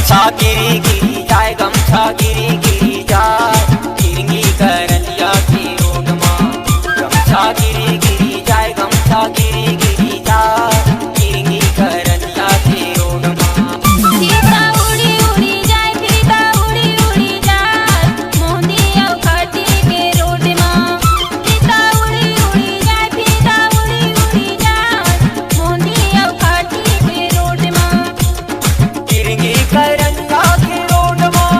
गमछा गिरी गिरी जाए, गमछा गिरी गिरी जाए, गिरगी करंदिया की रोड मां। गमछा गिरी गिरी जाए, गमछा गिरी गिरी जाए, गिरगी करंदिया की रोड मां। सीता उड़ी उड़ी जाए, सीता उड़ी उड़ी जाए, मोहनिया घाटी के रोड मां। सीता उड़ी उड़ी जाए, सीता उड़ी उड़ी जाए, मोहनिया घाटी के रोड मां। गिरगी करंदिया की रोड मां,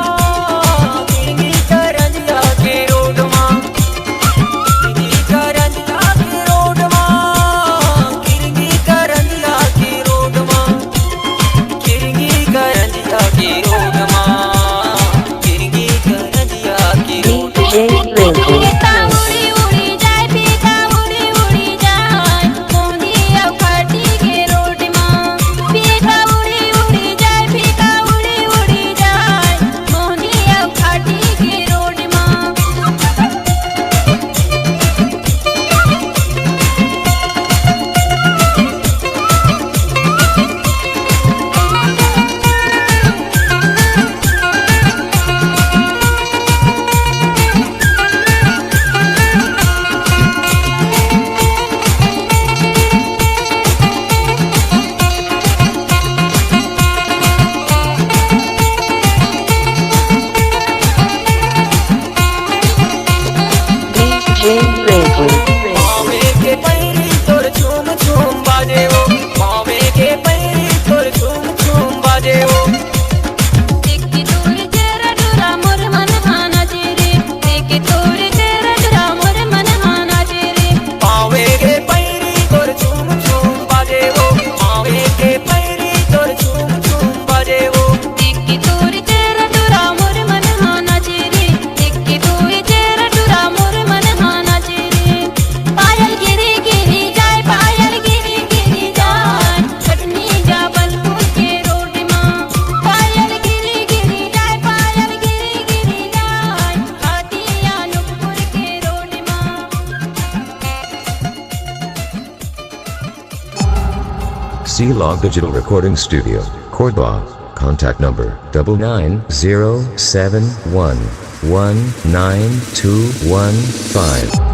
गिरगी करंदिया की रोड मां, गिरगी करंदिया की रोड मां, गिरगी करंदिया की रोड मां, गिरगी करंदिया की रोड मां, गिरगी करंदिया की रोड मां। सीता उड़ी उड़ी जाए, सीता उड़ी उड़ी जाए, मोहनिया घाटी के रोड मां। सीता उड़ी उड़ी जाए, सीता उड़ी उड़ी जाए, मोहनिया घाटी के रोड मां। मावे के पैरी तोर झूम झूम बाजे वो, मावे के पैरी तोर झूम झूम बाजे वो। देखे तोर तेरा डोरा मोर मन हाना चेरे, देखे तोर तेरा डोरा मोर मन हाना चेरे। मावे के पैरी तोर झूम झूम बाजे वो, मावे के पैरी तोर झूम झूम बाजे वो। देखे तोर तेरा डोरा मोर मन हाना चेरे, देखे तोर तेरा डोरा मोर मन हाना चेरे। पायल गिरी गिरी जाए, पायल गिरी गिरी जाए, कटनी जबलपुर के रोड मां। पायल गिरी गिरी जाए, पायल गिरी गिरी जाए, हाथिया नुपुर के रोड मां। C-Log Digital Recording Studio, Cordoba. Contact number 99071192115.